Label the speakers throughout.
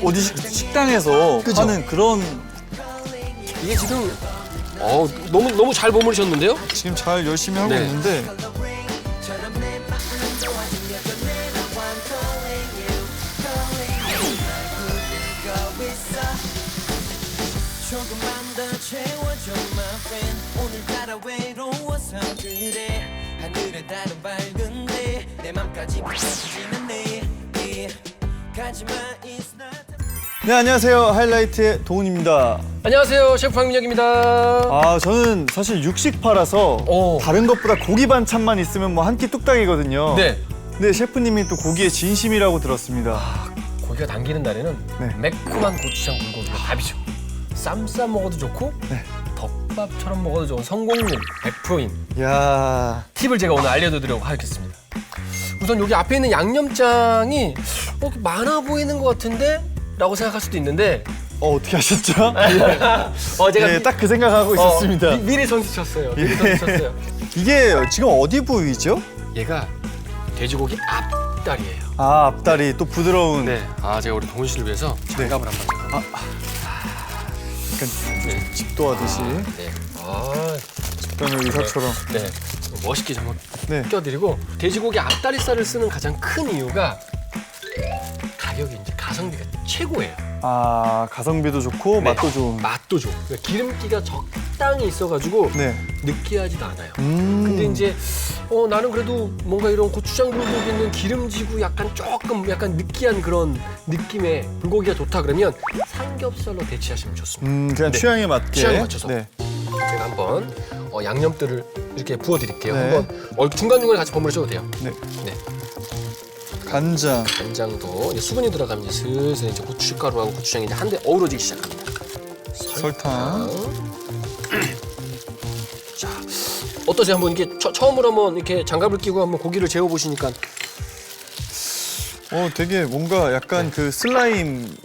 Speaker 1: 어디 식당에서
Speaker 2: 그죠?
Speaker 1: 하는 그런.
Speaker 2: 이게 지금 너무 잘 버무리셨는데요?
Speaker 1: 지금 잘 열심히 하고
Speaker 2: 네.
Speaker 1: 있는데.
Speaker 3: 조금만 더 채워줘 my friend 오늘따라 외로워서 그래 하늘에 달은 밝은데 내 맘까지 비춰지진 않네 가지마 it's not
Speaker 1: 네, 안녕하세요. 하이라이트의 도훈입니다.
Speaker 2: 안녕하세요, 셰프 황민혁입니다.
Speaker 1: 아, 저는 사실 육식파라서
Speaker 2: 오.
Speaker 1: 다른 것보다 고기 반찬만 있으면 뭐 한 끼 뚝딱이거든요.
Speaker 2: 네.
Speaker 1: 근데 셰프님이 또 고기에 진심이라고 들었습니다.
Speaker 2: 고기가 당기는 날에는
Speaker 1: 네.
Speaker 2: 매콤한 고추장 불고기가 답이죠. 쌈 싸 먹어도 좋고
Speaker 1: 네.
Speaker 2: 덮밥처럼 먹어도 좋은 성공률 100%인
Speaker 1: 야,
Speaker 2: 팁을 제가 오늘 알려드리려고 하겠습니다. 우선 여기 앞에 있는 양념장이 많아 보이는 것 같은데? 라고 생각할 수도 있는데
Speaker 1: 어떻게 하셨죠?
Speaker 2: 제가
Speaker 1: 네, 딱 그 생각하고 있었습니다.
Speaker 2: 미리 선수쳤어요. 미리
Speaker 1: 예.
Speaker 2: 선수쳤어요.
Speaker 1: 이게 지금 어디 부위죠?
Speaker 2: 얘가 돼지고기 앞다리예요.
Speaker 1: 아, 앞다리 또 부드러운.
Speaker 2: 네. 제가 우리 동훈 씨를 위해서 장갑을 한번 제가.
Speaker 1: 약간
Speaker 2: 네.
Speaker 1: 집도하듯이
Speaker 2: 네.
Speaker 1: 집도하는 의사처럼.
Speaker 2: 네. 멋있게 좀 한번
Speaker 1: 네.
Speaker 2: 껴드리고 돼지고기 앞다리살을 쓰는 가장 큰 이유가 가격이 이제 가성비가 최고예요.
Speaker 1: 아, 가성비도 좋고
Speaker 2: 네.
Speaker 1: 맛도 좋은.
Speaker 2: 맛도 좋고 그러니까 기름기가 적당히 있어가지고
Speaker 1: 네.
Speaker 2: 느끼하지도 않아요. 근데 이제 나는 그래도 뭔가 이런 고추장 불고기는 기름지고 약간 느끼한 그런 느낌의 불고기가 좋다 그러면 삼겹살로 대체하시면 좋습니다.
Speaker 1: 그냥
Speaker 2: 네.
Speaker 1: 취향에 맞게.
Speaker 2: 취향에 맞춰서.
Speaker 1: 네.
Speaker 2: 제가 한번 양념들을 이렇게 부어드릴게요.
Speaker 1: 네.
Speaker 2: 한번 중간중간에 같이 버무려줘도 돼요.
Speaker 1: 네.
Speaker 2: 네.
Speaker 1: 간장.
Speaker 2: 간장도 이제 수분이 들어가면 이제 슬슬 이제 고춧가루하고 고추장이 이제 한데 어우러지기 시작합니다.
Speaker 1: 설탕.
Speaker 2: 자, 어떠세요? 한번 이렇게 처음으로 한번 이렇게 장갑을 끼고 한번 고기를 재워 보시니까
Speaker 1: 되게 뭔가 약간 그 슬라임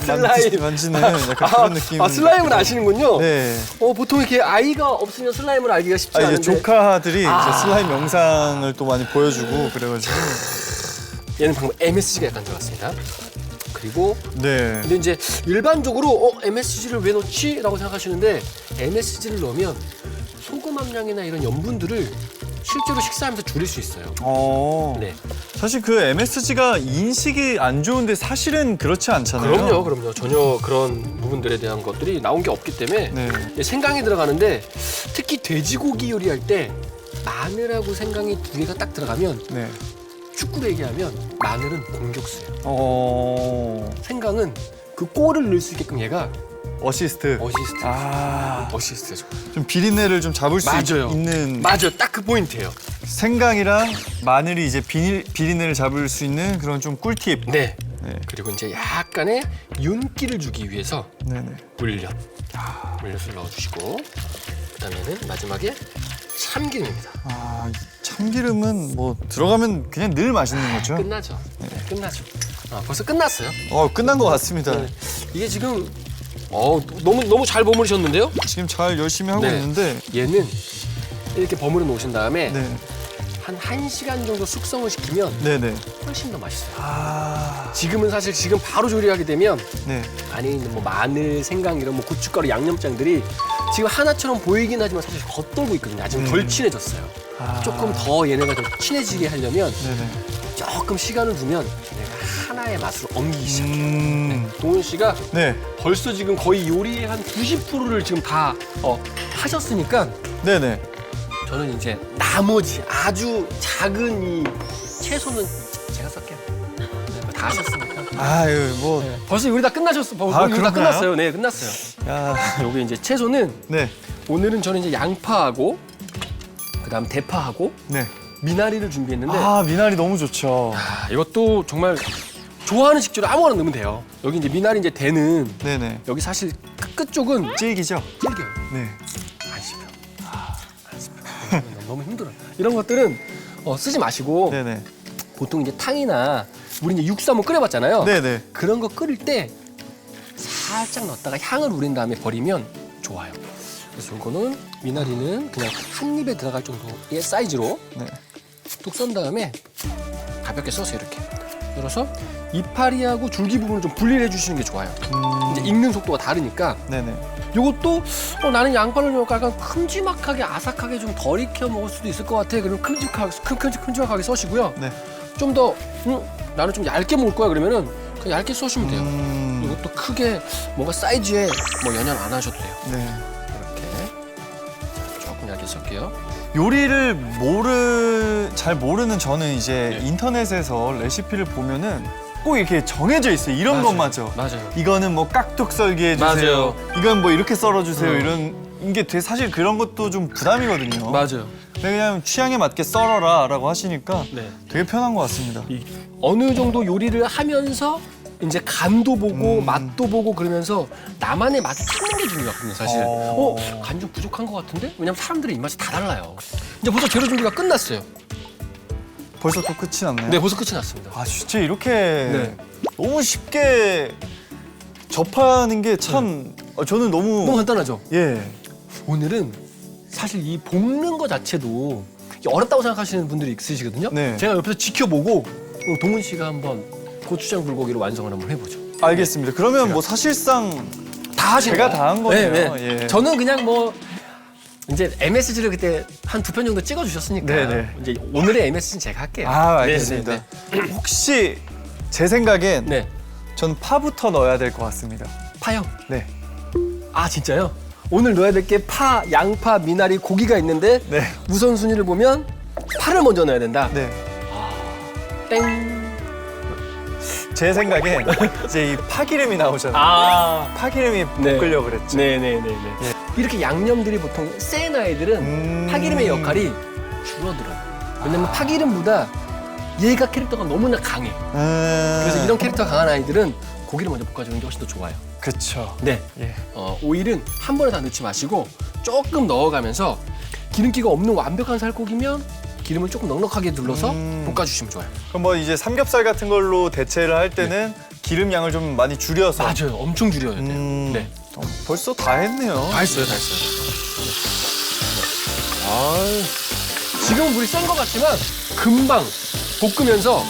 Speaker 2: 슬라임.
Speaker 1: 만지는 약간 그런 느낌.
Speaker 2: 슬라임을 아시는군요.
Speaker 1: 네.
Speaker 2: 보통 이렇게 아이가 없으면 슬라임을 알기가 쉽지
Speaker 1: 이제
Speaker 2: 않은데
Speaker 1: 조카들이 이제 슬라임 영상을 또 많이 보여주고 그래가지고.
Speaker 2: 얘는 방금 MSG가 약간 들어갔습니다. 그리고
Speaker 1: 네.
Speaker 2: 근데 이제 일반적으로 MSG를 왜 넣지? 라고 생각하시는데 MSG를 넣으면 소금 함량이나 이런 염분들을 실제로 식사하면서 줄일 수 있어요. 네.
Speaker 1: 사실 그 MSG가 인식이 안 좋은데 사실은 그렇지 않잖아요.
Speaker 2: 그럼요. 전혀 그런 부분들에 대한 것들이 나온 게 없기 때문에
Speaker 1: 네.
Speaker 2: 생강이 들어가는데 특히 돼지고기 요리할 때 마늘하고 생강이 두 개가 딱 들어가면
Speaker 1: 네.
Speaker 2: 축구로 얘기하면 마늘은 공격수예요. 생강은 그 골을 넣을 수 있게끔 얘가
Speaker 1: 어시스트.
Speaker 2: 어시스트죠.
Speaker 1: 좀 비린내를 좀 잡을 수
Speaker 2: 맞아요.
Speaker 1: 있는.
Speaker 2: 맞아요. 딱 그 포인트예요.
Speaker 1: 생강이랑 마늘이 이제 비린내를 잡을 수 있는 그런 좀 꿀팁.
Speaker 2: 네.
Speaker 1: 네.
Speaker 2: 그리고 이제 약간의 윤기를 주기 위해서
Speaker 1: 네네.
Speaker 2: 물엿을 넣어주시고 그다음에는 마지막에 참기름입니다.
Speaker 1: 참기름은 뭐 들어가면 그냥 늘 맛있는 거죠.
Speaker 2: 끝나죠. 네, 끝나죠. 벌써 끝났어요.
Speaker 1: 끝난 것 같습니다.
Speaker 2: 네. 이게 지금 너무 잘 버무리셨는데요?
Speaker 1: 지금 잘 열심히 하고
Speaker 2: 네.
Speaker 1: 있는데.
Speaker 2: 얘는 이렇게 버무려 놓으신 다음에
Speaker 1: 네.
Speaker 2: 한 1시간 정도 숙성을 시키면
Speaker 1: 네네.
Speaker 2: 훨씬 더 맛있어요. 지금은 사실 지금 바로 조리하게 되면
Speaker 1: 네.
Speaker 2: 안에 있는 뭐 마늘, 생강 이런 뭐 고춧가루, 양념장들이 지금 하나처럼 보이긴 하지만 사실 겉돌고 있거든요. 아직 덜 친해졌어요. 조금 더 얘네가 좀 친해지게 하려면
Speaker 1: 네네.
Speaker 2: 조금 시간을 두면 얘네가 하나의 맛으로 엉기기 시작해요. 도훈 씨가
Speaker 1: 네.
Speaker 2: 벌써 지금 거의 요리의 한 90%를 지금 다 하셨으니까
Speaker 1: 네네.
Speaker 2: 저는 이제 나머지 아주 작은 이 채소는 제가 쓸게요. 네, 다 하셨으니까.
Speaker 1: 아유 뭐.
Speaker 2: 벌써 요리 다 끝나셨어. 요리 다
Speaker 1: 그런가요?
Speaker 2: 끝났어요. 네, 끝났어요.
Speaker 1: 야.
Speaker 2: 여기 이제 채소는
Speaker 1: 네.
Speaker 2: 오늘은 저는 이제 양파하고 그다음 대파하고
Speaker 1: 네.
Speaker 2: 미나리를 준비했는데
Speaker 1: 미나리 너무 좋죠.
Speaker 2: 이것도 정말 좋아하는 식재료 아무거나 넣으면 돼요. 여기 이제 미나리 이제 대는
Speaker 1: 네네.
Speaker 2: 여기 사실 끝 쪽은
Speaker 1: 질기죠?
Speaker 2: 질겨요.
Speaker 1: 네.
Speaker 2: 안 씹혀. 안 씹혀. 너무 힘들어. 이런 것들은 쓰지 마시고
Speaker 1: 네네.
Speaker 2: 보통 이제 탕이나 우리 이제 육수 한번 끓여봤잖아요.
Speaker 1: 네네.
Speaker 2: 그런 거 끓일 때 살짝 넣었다가 향을 우린 다음에 버리면 좋아요. 그래서 이거는 미나리는 그냥 한 입에 들어갈 정도의 사이즈로
Speaker 1: 네.
Speaker 2: 뚝 썬 다음에 가볍게 써서 이렇게 열어서 이파리하고 줄기 부분을 좀 분리를 해주시는 게 좋아요. 이제 익는 속도가 다르니까.
Speaker 1: 네네.
Speaker 2: 요것도 나는 양파를 좀 약간 큼지막하게 아삭하게 좀 덜 익혀 먹을 수도 있을 것 같아. 그러면 큼지막하게 써시고요.
Speaker 1: 네.
Speaker 2: 좀 더 나는 좀 얇게 먹을 거야 그러면은 그냥 얇게 써시면 돼요. 이것도 크게 뭔가 사이즈에 뭐 연연 안 하셔도 돼요.
Speaker 1: 네.
Speaker 2: 이렇게 조금 얇게 쓸게요.
Speaker 1: 요리를 잘 모르는 저는 이제
Speaker 2: 네.
Speaker 1: 인터넷에서 레시피를 보면은 꼭 이렇게 정해져 있어요. 이런
Speaker 2: 맞아요.
Speaker 1: 것마저.
Speaker 2: 맞아요.
Speaker 1: 이거는 뭐 깍둑 썰기 해주세요.
Speaker 2: 맞아요.
Speaker 1: 이건 뭐 이렇게 썰어주세요. 이런 게 되게 사실 그런 것도 좀 부담이거든요.
Speaker 2: 맞아요.
Speaker 1: 근데 그냥 취향에 맞게 썰어라라고 하시니까
Speaker 2: 네.
Speaker 1: 되게 편한 것 같습니다.
Speaker 2: 어느 정도 요리를 하면서 이제 간도 보고 맛도 보고 그러면서 나만의 맛을 찾는 게 중요하거든요, 사실. 간 좀 부족한 것 같은데? 왜냐면 사람들의 입맛이 다 달라요. 이제 벌써 재료 준비가 끝났어요.
Speaker 1: 벌써 또 끝이 났네요.
Speaker 2: 네, 벌써 끝이 났습니다.
Speaker 1: 아 진짜 이렇게
Speaker 2: 네.
Speaker 1: 너무 쉽게 접하는 게 참 저는
Speaker 2: 너무
Speaker 1: 너무
Speaker 2: 간단하죠?
Speaker 1: 예.
Speaker 2: 오늘은 사실 이 볶는 거 자체도 어렵다고 생각하시는 분들이 있으시거든요.
Speaker 1: 네.
Speaker 2: 제가 옆에서 지켜보고 동훈 씨가 한번 고추장 불고기로 완성을 한번 해보죠.
Speaker 1: 알겠습니다. 그러면 뭐 사실상
Speaker 2: 다 하신
Speaker 1: 제가
Speaker 2: 거예요.
Speaker 1: 다 한 거네요.
Speaker 2: 네, 네.
Speaker 1: 예.
Speaker 2: 저는 그냥 뭐 이제 MSG를 그때 한 2편 정도 찍어주셨으니까
Speaker 1: 네, 네.
Speaker 2: 이제 오늘의 MSG는 제가 할게요.
Speaker 1: 아 알겠습니다.
Speaker 2: 네, 네,
Speaker 1: 혹시 제 생각엔
Speaker 2: 네. 네.
Speaker 1: 전 파부터 넣어야 될 것 같습니다.
Speaker 2: 파요?
Speaker 1: 네.
Speaker 2: 아 진짜요? 오늘 넣어야 될 게 파, 양파, 미나리, 고기가 있는데
Speaker 1: 네.
Speaker 2: 우선순위를 보면 파를 먼저 넣어야 된다.
Speaker 1: 네.
Speaker 2: 땡.
Speaker 1: 제 생각엔 이제 이 파기름이 나오잖아요.
Speaker 2: 아.
Speaker 1: 파기름이
Speaker 2: 네.
Speaker 1: 볶으려고 그랬죠.
Speaker 2: 네네네네. 이렇게 양념들이 보통 센 아이들은 파기름의 역할이 줄어들어요. 왜냐면 파기름보다 얘가 캐릭터가 너무나 강해. 그래서 이런 캐릭터가 강한 아이들은 고기를 먼저 볶아주는 게 훨씬 더 좋아요.
Speaker 1: 그쵸.
Speaker 2: 네.
Speaker 1: 예.
Speaker 2: 오일은 한 번에 다 넣지 마시고 조금 넣어가면서 기름기가 없는 완벽한 살코기면 기름을 조금 넉넉하게 둘러서 볶아주시면 좋아요.
Speaker 1: 그럼 뭐 이제 삼겹살 같은 걸로 대체를 할 때는 기름 양을 좀 많이 줄여서.
Speaker 2: 맞아요. 엄청 줄여야 돼요. 네.
Speaker 1: 벌써 다 했네요.
Speaker 2: 다 했어요. 지금은 물이 센 것 같지만 금방 볶으면서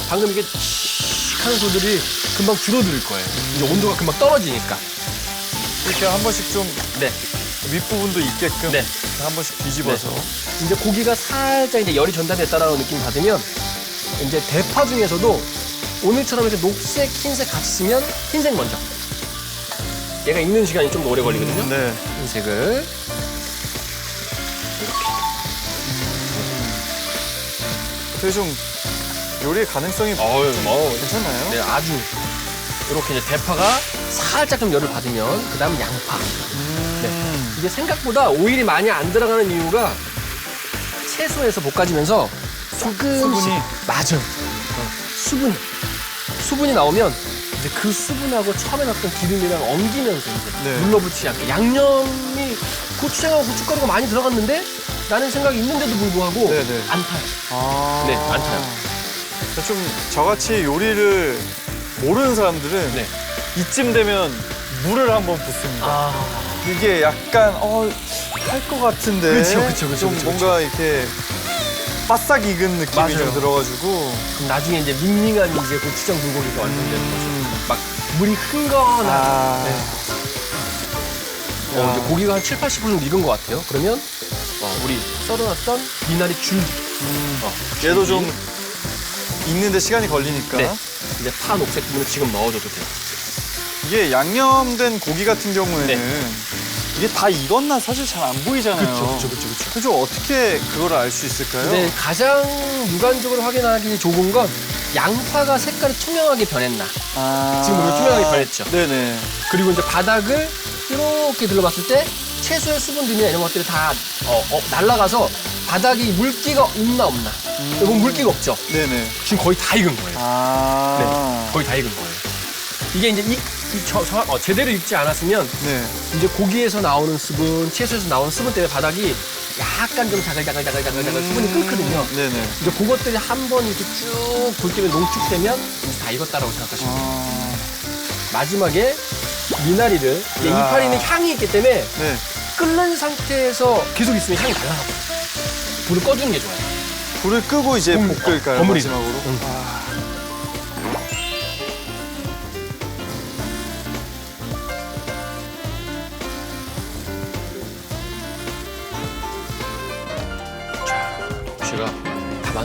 Speaker 2: 방금 이게 칙 하는 소들이 금방 줄어들 거예요. 이제 온도가 금방 떨어지니까.
Speaker 1: 이렇게 한 번씩 좀
Speaker 2: 네.
Speaker 1: 윗부분도 있게끔
Speaker 2: 네.
Speaker 1: 한 번씩 뒤집어서.
Speaker 2: 이제 고기가 살짝 이제 열이 전달됐다라는 느낌 받으면 이제 대파 중에서도 오늘처럼 이렇게 녹색, 흰색 같이 쓰면 흰색 먼저. 얘가 익는 시간이 좀 더 오래 걸리거든요.
Speaker 1: 네.
Speaker 2: 흰색을
Speaker 1: 되게 좀 요리의 가능성이 괜찮나요?
Speaker 2: 네, 아주 이렇게 이제 대파가 살짝 좀 열을 받으면 그다음 양파. 네. 이게 생각보다 오일이 많이 안 들어가는 이유가 채소에서 볶아지면서 조금씩
Speaker 1: 수분이?
Speaker 2: 맞아. 수분이 나오면 이제 그 수분하고 처음에 넣었던 기름이랑 엉기면서 이제
Speaker 1: 네.
Speaker 2: 눌러붙이지 않게 양념이 고추장하고 고춧가루가 많이 들어갔는데 나는 생각이 있는데도 불구하고
Speaker 1: 네네.
Speaker 2: 안 타요.
Speaker 1: 아.
Speaker 2: 네, 안 타요.
Speaker 1: 좀 저같이 요리를 모르는 사람들은
Speaker 2: 네.
Speaker 1: 이쯤 되면 물을 한번 붓습니다. 이게 약간 할 것 같은데
Speaker 2: 그쵸.
Speaker 1: 좀 뭔가 이렇게 바싹 익은 느낌이
Speaker 2: 맞아요.
Speaker 1: 좀 들어가지고
Speaker 2: 그럼 나중에 이제 밍밍한 이제 고추장 불고기가 완성되는 거죠. 막 물이 흥건한. 네. 이제 고기가 한 7, 80% 익은 것 같아요. 그러면 우리 썰어놨던 미나리 줄기.
Speaker 1: 얘도 좀 익는데 시간이 걸리니까
Speaker 2: 네. 이제 파 녹색 부분을 지금 넣어줘도 돼요.
Speaker 1: 이게 양념된 고기 같은 경우에는
Speaker 2: 네.
Speaker 1: 이게 다 익었나 사실 잘 안 보이잖아요.
Speaker 2: 그쵸.
Speaker 1: 그죠? 어떻게 그걸 알 수 있을까요?
Speaker 2: 근데 가장 육안적으로 확인하기 좋은 건 양파가 색깔이 투명하게 변했나. 지금 보면 투명하게 변했죠.
Speaker 1: 네네.
Speaker 2: 그리고 이제 바닥을 이렇게 들러봤을 때 채소의 수분들이나 이런 것들이 다 날아가서 바닥이 물기가 있나 없나. 여기 물기가 없죠.
Speaker 1: 네네.
Speaker 2: 지금 거의 다 익은 거예요.
Speaker 1: 아.
Speaker 2: 거의 다 익은 거예요. 이게 이제 제대로 익지 않았으면
Speaker 1: 네.
Speaker 2: 이제 고기에서 나오는 수분, 채소에서 나오는 수분 때문에 바닥이 약간 좀 자글자글 수분이 끓거든요.
Speaker 1: 네네.
Speaker 2: 이제 그것들이 한 번 이렇게 쭉 볼 때문에 농축되면 이제 다 익었다라고 생각하시면 돼요. 마지막에 미나리를 이제 이파리는 향이 있기 때문에
Speaker 1: 네.
Speaker 2: 끓는 상태에서 계속 있으면 향이 달라요. 불을 꺼주는 게 좋아요.
Speaker 1: 불을 끄고 이제 볶을까요?
Speaker 2: 버무리죠.
Speaker 1: 마지막으로.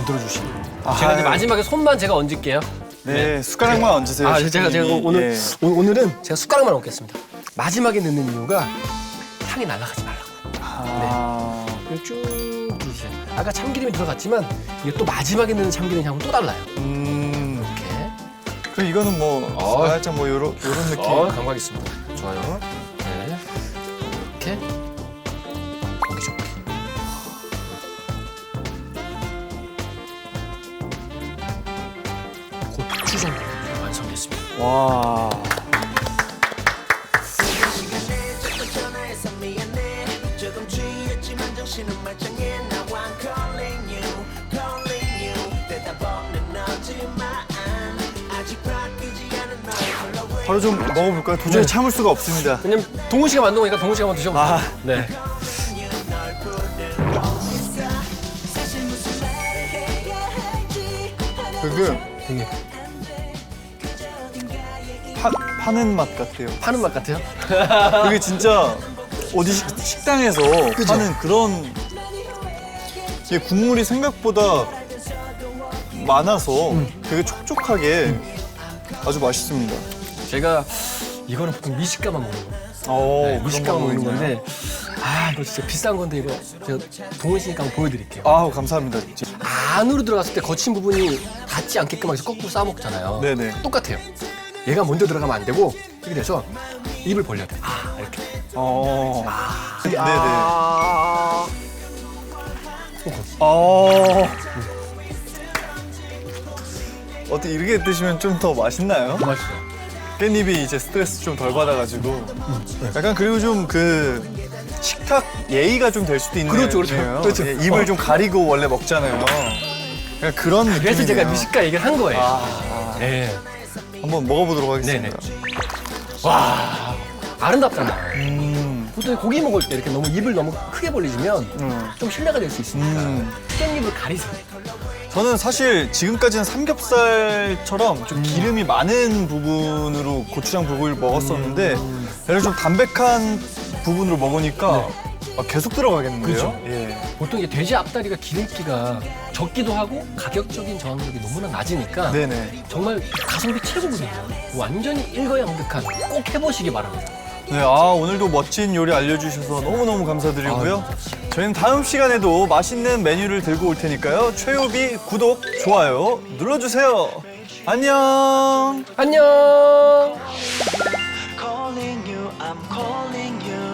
Speaker 2: 만들어주시는.
Speaker 1: 아,
Speaker 2: 제가 이제 마지막에 손만 제가 얹을게요.
Speaker 1: 네, 숟가락만 얹으세요.
Speaker 2: 아, 제가
Speaker 1: 셰프님이.
Speaker 2: 오늘
Speaker 1: 예.
Speaker 2: 오늘은 제가 숟가락만 얹겠습니다. 마지막에 넣는 이유가 향이 날아가지 말라고.
Speaker 1: 아,
Speaker 2: 이걸 쭉 드세요. 아까 참기름이 들어갔지만 이게 또 마지막에 넣는 참기름 향은 또 달라요. 이렇게.
Speaker 1: 그럼 이거는 뭐 살짝 뭐 요런 느낌.
Speaker 2: 감각있습니다. 좋아요. 네. 이렇게 보기 좋게. 고추장 완성됐습니다.
Speaker 1: 와.
Speaker 3: 시간에 자꾸 전화해서 미안해 조금 취했지만 정신은 말짱해 Now I'm calling you 대답 없는 너지만 아직 바뀌지 않은 너의 컬러웨이
Speaker 1: 바로 좀 먹어볼까요? 도저히
Speaker 2: 네.
Speaker 1: 참을 수가 없습니다.
Speaker 2: 왜냐면 동훈 씨가 만든 거니까 동훈 씨가 한번 드셔보세요.
Speaker 1: 아.
Speaker 2: 네.
Speaker 3: 널 부른 곳에서 사실 무슨 말을 해야 할지
Speaker 1: 그
Speaker 2: 되게
Speaker 1: 파는 맛 같아요.
Speaker 2: 파는 맛 같아요.
Speaker 1: 그게 진짜 어디 식당에서
Speaker 2: 그죠?
Speaker 1: 파는 그런 이게 국물이 생각보다 많아서 되게 촉촉하게 아주 맛있습니다.
Speaker 2: 제가 이거는 보통 미식가만 먹는 거.
Speaker 1: 어,
Speaker 2: 미식가만 먹는 건데 이거 진짜 비싼 건데 이거 제가 동훈 씨니까 한번 보여드릴게요.
Speaker 1: 아, 감사합니다. 진짜.
Speaker 2: 안으로 들어갔을 때 거친 부분이 닿지 않게끔 해서 거꾸로 싸 먹잖아요.
Speaker 1: 네네.
Speaker 2: 똑같아요. 얘가 먼저 들어가면 안 되고 이렇게 돼서 입을 벌려야 돼. 이렇게.
Speaker 1: 네네.
Speaker 2: 아.
Speaker 1: 어떻게 이렇게 드시면 좀 더 맛있나요?
Speaker 2: 맛있어요.
Speaker 1: 깻잎이 이제 스트레스 좀 덜 받아가지고 약간 그리고 좀 그 식탁 예의가 좀 될 수도 있는
Speaker 2: 그렇죠. 그렇죠.
Speaker 1: 예, 입을 좀 가리고 원래 먹잖아요. 약간 그런 느낌이네요.
Speaker 2: 그래서 제가 미식가 얘기를 한 거예요. 네.
Speaker 1: 한번 먹어보도록 하겠습니다.
Speaker 2: 와, 아름답잖아요. 보통 고기 먹을 때 이렇게 너무 입을 너무 크게 벌리시면 좀 실례가 될 수 있으니까 깻잎을 가리세요.
Speaker 1: 저는 사실 지금까지는 삼겹살처럼 좀 기름이 많은 부분으로 고추장 불고기를 먹었었는데 얘를 좀 담백한 부분으로 먹으니까 계속 들어가겠는데요?
Speaker 2: 그죠?
Speaker 1: 예.
Speaker 2: 보통 이게 돼지 앞다리가 기름기가 적기도 하고 가격적인 저항력이 너무나 낮으니까
Speaker 1: 네네.
Speaker 2: 정말 가성비 최고거든요. 완전히 일거양득한 꼭 해보시기 바랍니다.
Speaker 1: 네, 오늘도 멋진 요리 알려주셔서 너무너무 감사드리고요. 저희는 다음 시간에도 맛있는 메뉴를 들고 올 테니까요. 최요비 구독, 좋아요 눌러주세요. 안녕.
Speaker 2: 안녕.
Speaker 3: Calling you, I'm calling you